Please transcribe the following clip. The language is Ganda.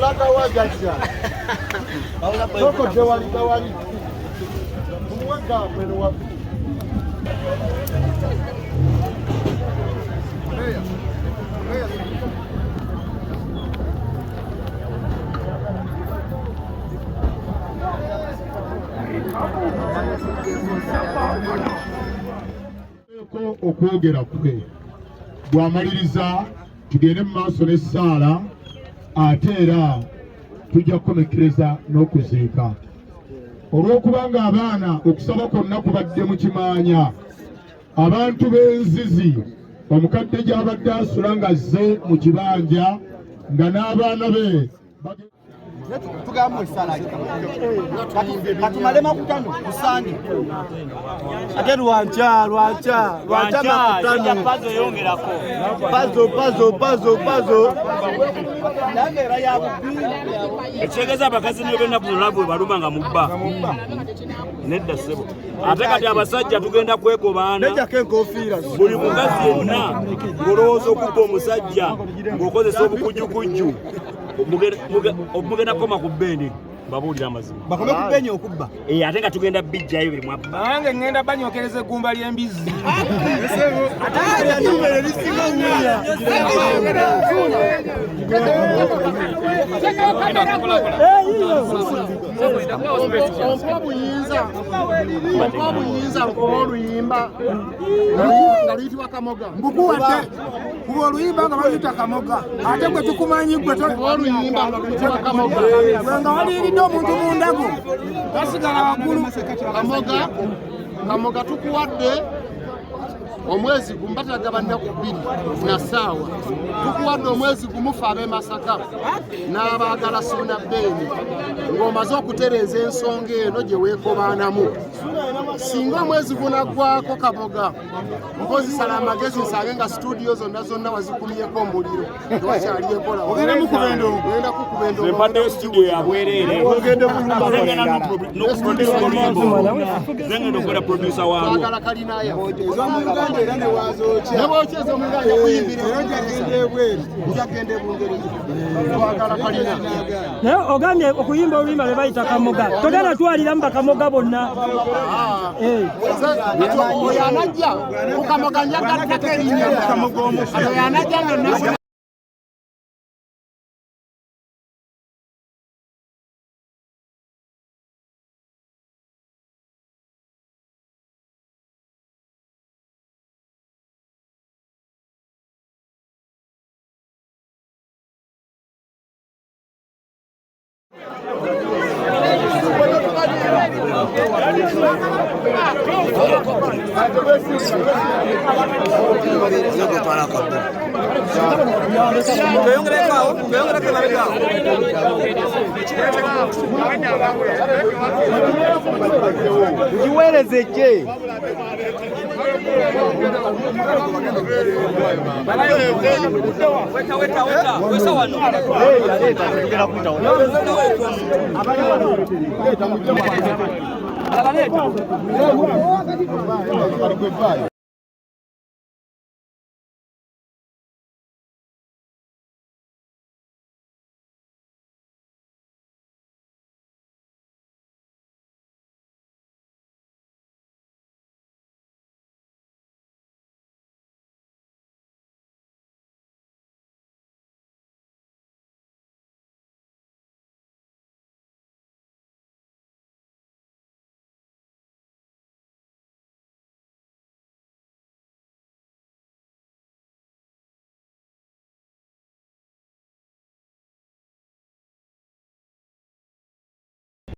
Ulaga wajaja. Soko jewali kawali. Kumwanga kwenu wapi? Okwogera kwe bwamaliriza tugende mu maaso n'essaala ate era tujja kukomekereza n'okuziika olw'okubanga abaana okusaba kwonna kubadde mu kimaanya abantu b'enzizi omukadde gy'abadde asula nga azze mu kibanja nga n'abaana be tugamwe sala katumalema kutano kusani ate lwancha makutano pazo yongerako pazo nagera ya ekitegeeza abakazi niyo bena bulabwe baluma nga mubba nedda ssebo ate kati abasajja tugenda kwekobaana buli mukazi yenna ng'olowooza okubba omusajja ng'okozesa obukujjukujju omugenda koma ku bbeeni babuulira amazima bakome ku bbeeni okubba ate nga tugenda bijjayo buli mwabba nange ngenda banyokereza eggumba ly'embizzi obuyinza nkuba oluyimba nga luyitibwa kamoga mbukuwadde kuba oluyimba nga baluyita kamoga ate gwe tukumanyi gwe oluyimba nga luyitibwa kamoga nga waliiridde omuntu mu ndago basigala waggulu kamoga tukuwadde omwezi gumu batagabanira ku 2 na ssaawa tukuwadde omwezi gumu fe ab'e Masaka n'abaagala suna bbeeni ng'omaze okutereeza ensonga eno gye weekobaanamu singa omwezi gunaggwako kamoga nkozesala amagezi nsange nga studio zonna wazikumyeko omuliro tewakyalyekola ogenda mukuba endongo empaddeyo studio yabwereere zengenda okukola producer waalwo twagala kalinaaya era ne bwokyeza omuganda kuyimbira njagenda ebungereza twagala kalina naye ogambye okuyimba oluyimba lwe bayita kamoga togenda twaliramu bakamoga bonna oyo anajja kukamoga njagattako erinnya oyo anajja nga ujiweleze je weka